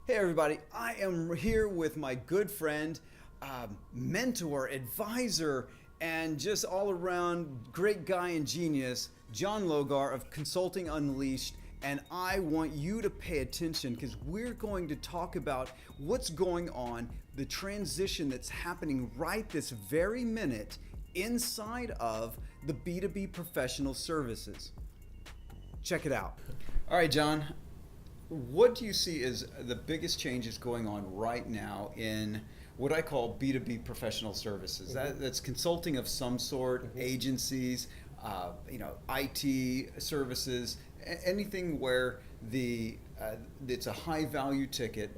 Hey everybody, I am here with my good friend, mentor, advisor, and just all around great guy and genius, John Logar of Consulting Unleashed. And I want you to pay attention because we're going to talk about what's going on, the transition that's happening right this very minute inside of the B2B professional services. Check it out. All right, John. What do you see as the biggest changes going on right now in what I call B2B professional services? That's consulting of some sort, agencies, IT services, anything where it's a high value ticket,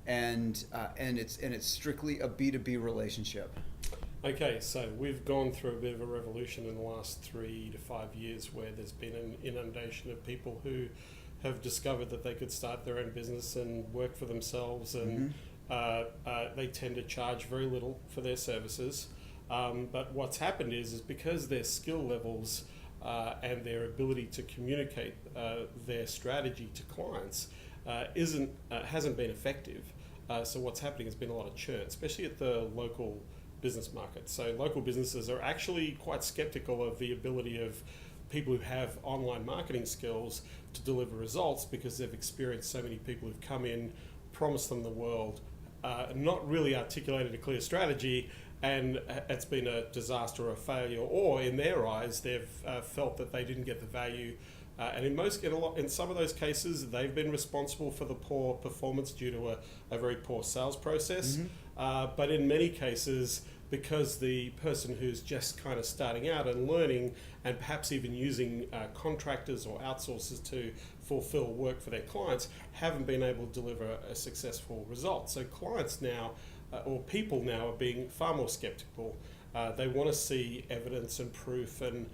and it's strictly a B2B relationship. Okay, so we've gone through a bit of a revolution in the last 3 to 5 years where there's been an inundation of people who have discovered that they could start their own business and work for themselves, and they tend to charge very little for their services. But what's happened is because their skill levels and their ability to communicate their strategy to clients hasn't been effective. So what's happening has been a lot of churn, especially at the local business market. So local businesses are actually quite skeptical of the ability of people who have online marketing skills to deliver results because they've experienced so many people who've come in, promised them the world, not really articulated a clear strategy, and it's been a disaster or a failure, or in their eyes they've felt that they didn't get the value, and in some of those cases they've been responsible for the poor performance due to a very poor sales process. But in many cases, because the person who's just kind of starting out and learning and perhaps even using contractors or outsourcers to fulfill work for their clients haven't been able to deliver a successful result. So clients now, or people now, are being far more skeptical. They want to see evidence and proof and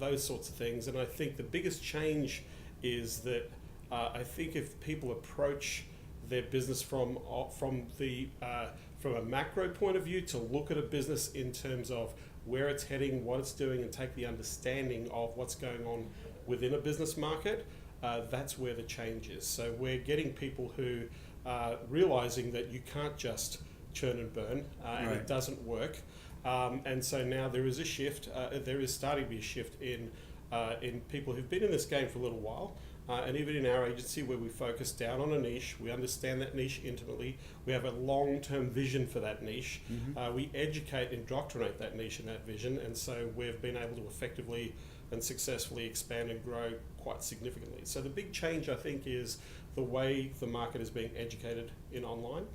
those sorts of things. And I think the biggest change is that I think if people approach their business from a macro point of view, to look at a business in terms of where it's heading, what it's doing, and take the understanding of what's going on within a business market, that's where the change is. So we're getting people who are realizing that you can't just churn and burn, and it doesn't work. And so now there is a shift. There is starting to be a shift in people who've been in this game for a little while. And even in our agency, where we focus down on a niche, we understand that niche intimately, we have a long-term vision for that niche, we educate and indoctrinate that niche and that vision, and so we've been able to effectively and successfully expand and grow quite significantly. So the big change, I think, is the way the market is being educated in online.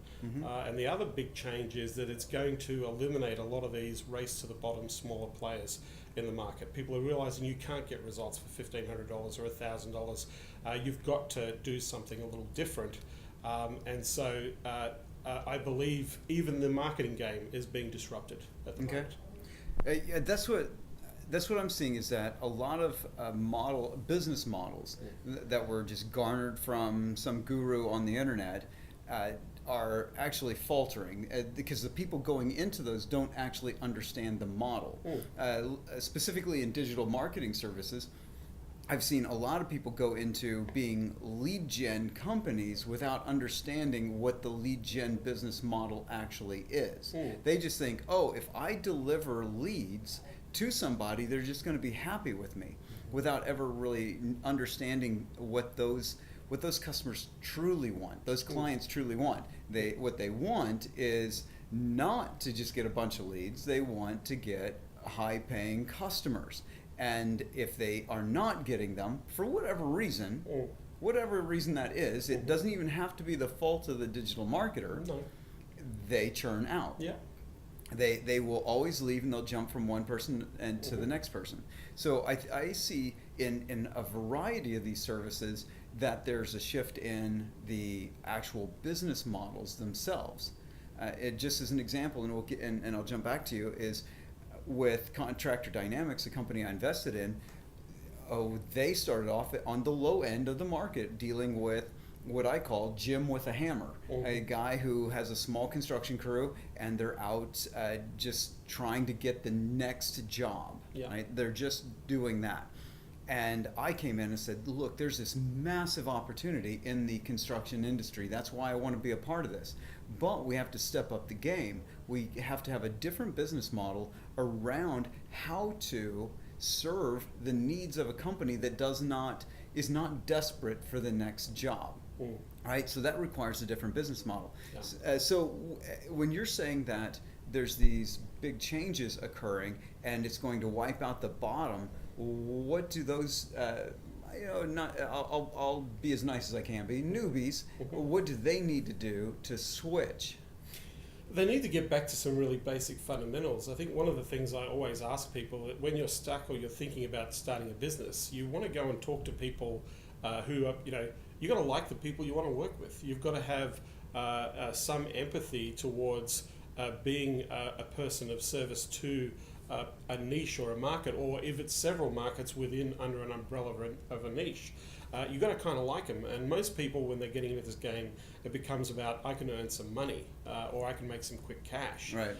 And the other big change is that it's going to eliminate a lot of these race to the bottom smaller players in the market. People are realizing you can't get results for $1,500 or $1,000. You've got to do something a little different. And so I believe even the marketing game is being disrupted at the moment. Yeah, that's what I'm seeing, is that a lot of business models that were just garnered from some guru on the internet are actually faltering because the people going into those don't actually understand the model. Specifically in digital marketing services, I've seen a lot of people go into being lead gen companies without understanding what the lead gen business model actually is. They just think, oh, if I deliver leads to somebody, they're just going to be happy with me, without ever really understanding what those customers truly want, those clients truly want. What they want is not to just get a bunch of leads. They want to get high-paying customers. And if they are not getting them, for whatever reason that is, it doesn't even have to be the fault of the digital marketer. They churn out. Yeah. They will always leave, and they'll jump from one person and to the next person. So I see in a variety of these services that there's a shift in the actual business models themselves. It just as an example, and I'll jump back to you, is with Contractor Dynamics, a company I invested in. They started off on the low end of the market, dealing with what I call Jim with a hammer, a guy who has a small construction crew and they're out just trying to get the next job. Right? They're just doing that. And I came in and said, look, there's this massive opportunity in the construction industry. That's why I want to be a part of this. But we have to step up the game. We have to have a different business model around how to serve the needs of a company that is not desperate for the next job. Right? So that requires a different business model. Yeah. When you're saying that there's these big changes occurring and it's going to wipe out the bottom, what do those, I'll be as nice as I can be, newbies, what do they need to do to switch? They need to get back to some really basic fundamentals. I think one of the things I always ask people, that when you're stuck or you're thinking about starting a business, you want to go and talk to people who are, you've got to like the people you want to work with. You've got to have some empathy towards being a person of service to a niche or a market, or if it's several markets under an umbrella of a niche. You've got to kind of like them. And most people, when they're getting into this game, it becomes about, I can earn some money or I can make some quick cash. Right.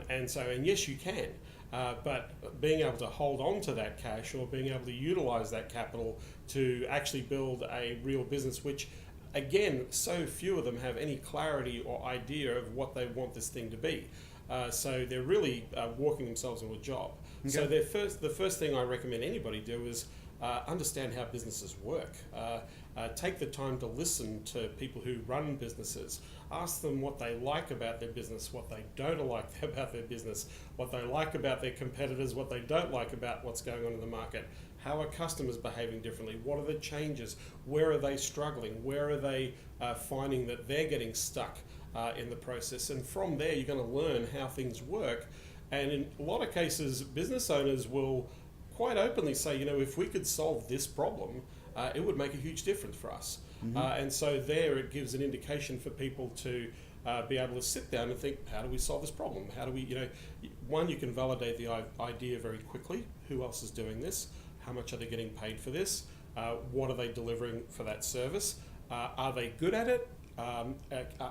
And yes, you can. But being able to hold on to that cash or being able to utilize that capital to actually build a real business, which again, so few of them have any clarity or idea of what they want this thing to be. So they're really walking themselves into a job. Okay. So the first thing I recommend anybody do is understand how businesses work. Take the time to listen to people who run businesses. Ask them what they like about their business, what they don't like about their business, what they like about their competitors, what they don't like about what's going on in the market. How are customers behaving differently? What are the changes? Where are they struggling? Where are they finding that they're getting stuck in the process? And from there, you're going to learn how things work. And in a lot of cases, business owners will quite openly say, if we could solve this problem, it would make a huge difference for us. Mm-hmm. And so there it gives an indication for people to be able to sit down and think, how do we solve this problem? How do we, one, you can validate the idea very quickly. Who else is doing this? How much are they getting paid for this? What are they delivering for that service? Are they good at it?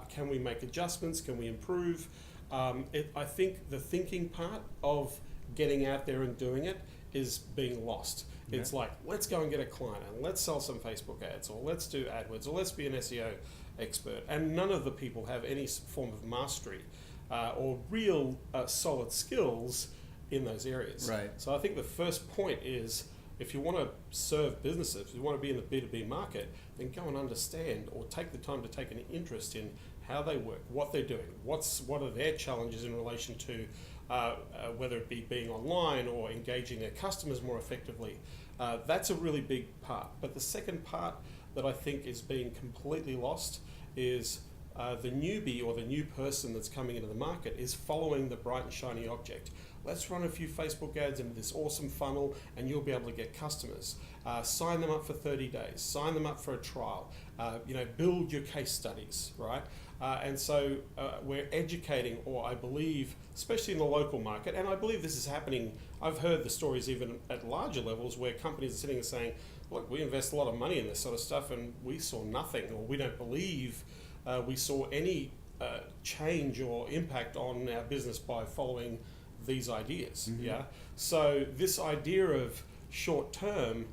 Can we make adjustments? Can we improve? I think the thinking part of getting out there and doing it is being lost. Okay. It's like, let's go and get a client and let's sell some Facebook ads, or let's do AdWords, or let's be an SEO expert. And none of the people have any form of mastery or real solid skills in those areas. Right. So I think the first point is, if you want to serve businesses, if you want to be in the B2B market, then go and understand or take the time to take an interest in how they work, what they're doing, what are their challenges in relation to whether it be being online or engaging their customers more effectively. That's a really big part. But the second part that I think is being completely lost is the newbie or the new person that's coming into the market is following the bright and shiny object. Let's run a few Facebook ads into this awesome funnel and you'll be able to get customers. Sign them up for 30 days, sign them up for a trial, build your case studies, right? And so we're educating, or I believe, especially in the local market, and I believe this is happening, I've heard the stories even at larger levels where companies are sitting and saying, look, we invest a lot of money in this sort of stuff and we saw nothing, or we don't believe we saw any change or impact on our business by following these ideas. Mm-hmm. Yeah. So this idea of short term,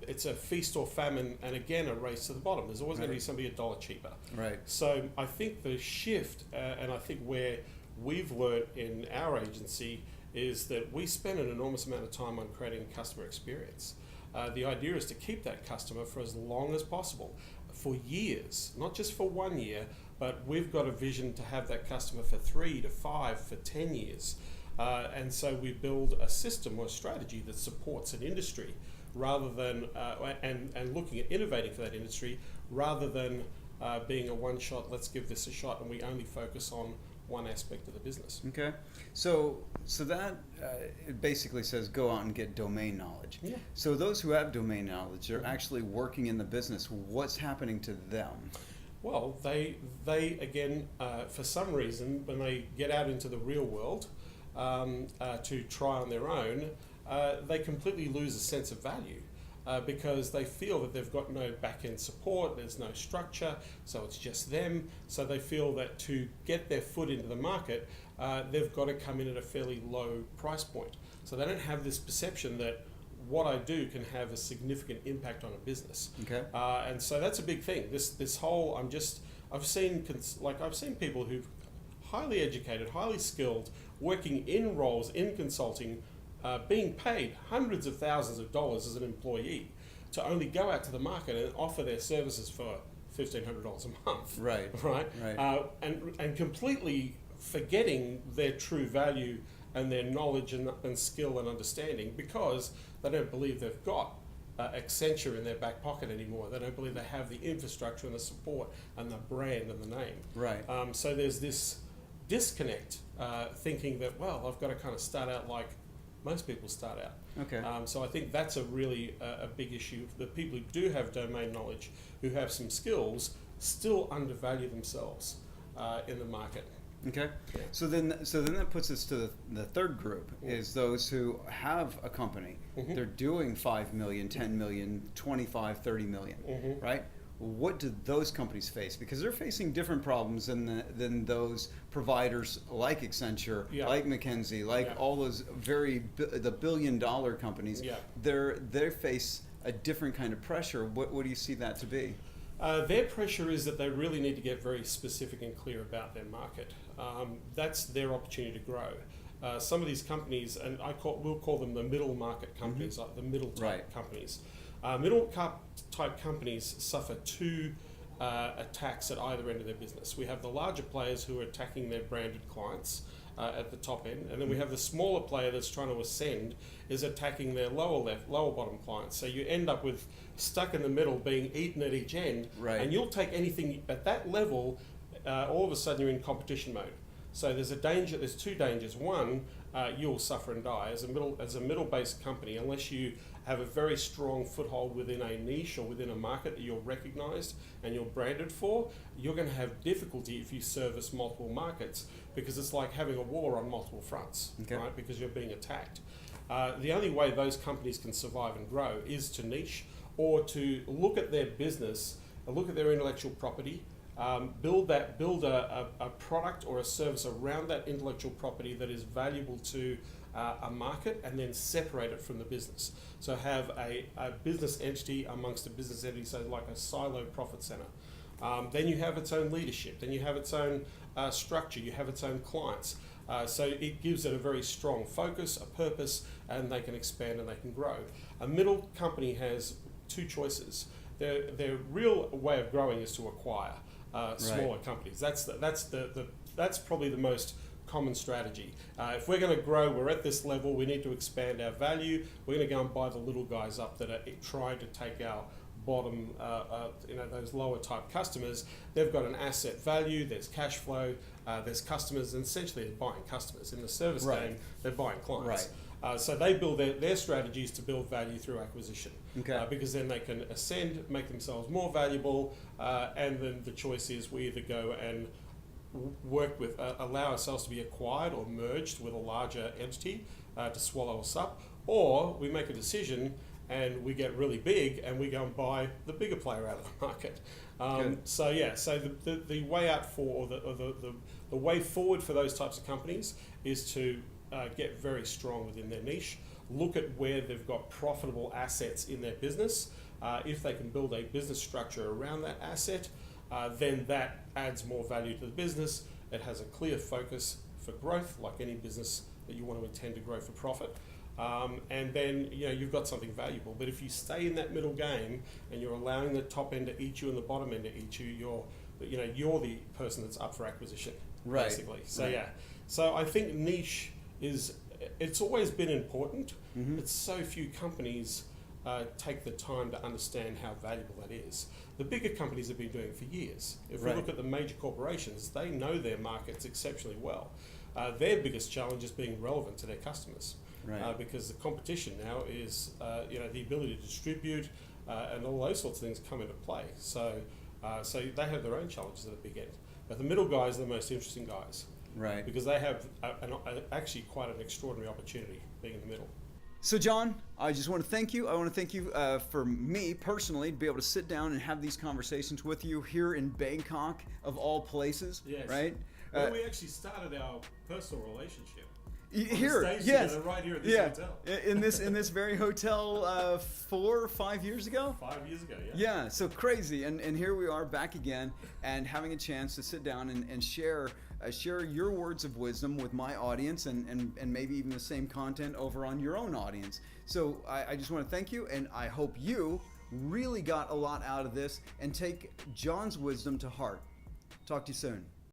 it's a feast or famine, and again a race to the bottom. There's always going to be somebody $1 cheaper. Right. So I think the shift, and I think where we've learned in our agency, is that we spend an enormous amount of time on creating a customer experience. The idea is to keep that customer for as long as possible, for years, not just for 1 year, but we've got a vision to have that customer for 3 to 5, for 10 years. And so we build a system or a strategy that supports an industry rather than, and looking at innovating for that industry rather than being a one-shot, let's give this a shot, and we only focus on one aspect of the business. Okay. So that it basically says go out and get domain knowledge. Yeah. So those who have domain knowledge are actually working in the business. What's happening to them? Well, they again, for some reason, when they get out into the real world to try on their own, they completely lose a sense of value because they feel that they've got no back-end support, there's no structure, so it's just them. So they feel that to get their foot into the market, they've got to come in at a fairly low price point. So they don't have this perception that what I do can have a significant impact on a business. Okay. And so that's a big thing. This whole I've seen people who've highly educated, highly skilled, working in roles in consulting, being paid hundreds of thousands of dollars as an employee to only go out to the market and offer their services for $1,500 a month. Right. Right. Right. And completely forgetting their true value and their knowledge and skill and understanding because they don't believe they've got Accenture in their back pocket anymore. They don't believe they have the infrastructure and the support and the brand and the name. Right. So there's this disconnect, thinking that, well, I've got to kind of start out like most people start out. Okay. So I think that's a really a big issue. The people who do have domain knowledge, who have some skills, still undervalue themselves in the market. Okay. Yeah. So then that puts us to the third group, is those who have a company. Mhm. They're doing 5 million, 10 million, 25, 30 million, Mhm. right? What do those companies face? Because they're facing different problems than those providers like Accenture, Yeah. like McKinsey, like Yeah. all those the billion-dollar companies. Yeah. They face a different kind of pressure. What do you see that to be? Their pressure is that they really need to get very specific and clear about their market. That's their opportunity to grow. Some of these companies, and we'll call them the middle market companies, like the middle type Right. companies. Middle type companies suffer two attacks at either end of their business. We have the larger players who are attacking their branded clients at the top end, and then we have the smaller player that's trying to ascend is attacking their lower bottom clients. So you end up with stuck in the middle, being eaten at each end, Right. and you'll take anything at that level. All of a sudden, you're in competition mode. So there's a danger. There's two dangers. One, you'll suffer and die as a middle-based company, unless you have a very strong foothold within a niche or within a market that you're recognised and you're branded for. You're going to have difficulty if you service multiple markets, because it's like having a war on multiple fronts, Okay. right? Because you're being attacked. The only way those companies can survive and grow is to niche, or to look at their business, look at their intellectual property, build a product or a service around that intellectual property that is valuable to a market, and then separate it from the business. So have a business entity amongst a business entity, so like a silo profit center. Then you have its own leadership, then you have its own structure, you have its own clients. So it gives it a very strong focus, a purpose, and they can expand and they can grow. A middle company has two choices. Their real way of growing is to acquire smaller companies. That's probably the most common strategy. If we're going to grow, we're at this level, we need to expand our value, we're going to go and buy the little guys up that are trying to take our bottom, those lower type customers. They've got an asset value, there's cash flow, there's customers, and essentially they're buying customers. In the service Right. game, they're buying clients. Right. So they build their strategies to build value through acquisition. Okay. Because then they can ascend, make themselves more valuable, and then the choice is we either go and work with, allow ourselves to be acquired or merged with a larger entity to swallow us up, or we make a decision and we get really big and we go and buy the bigger player out of the market. So the way out for, or the way forward for those types of companies is to get very strong within their niche, look at where they've got profitable assets in their business. If they can build a business structure around that asset, then that adds more value to the business. It has a clear focus for growth, like any business that you want to intend to grow for profit. And then you've got something valuable. But if you stay in that middle game and you're allowing the top end to eat you and the bottom end to eat you, you're the person that's up for acquisition, Right. basically. So Right. yeah, so I think niche it's always been important, Mhm. but so few companies take the time to understand how valuable that is. The bigger companies have been doing it for years. If we Right. look at the major corporations, they know their markets exceptionally well. Their biggest challenge is being relevant to their customers. Right. Because the competition now is the ability to distribute and all those sorts of things come into play. So they have their own challenges at the big end. But the middle guys are the most interesting guys, Right. because they have actually quite an extraordinary opportunity being in the middle. So John, I just want to thank you. I want to thank you for me personally to be able to sit down and have these conversations with you here in Bangkok, of all places. Yes. Right. Well, we actually started our personal relationship. Here, stage yes, together right here at this hotel. in this very hotel 4 or 5 years ago. 5 years ago, yeah. Yeah, so crazy, and here we are back again, and having a chance to sit down and share your words of wisdom with my audience, and maybe even the same content over on your own audience. So I just want to thank you, and I hope you really got a lot out of this and take John's wisdom to heart. Talk to you soon.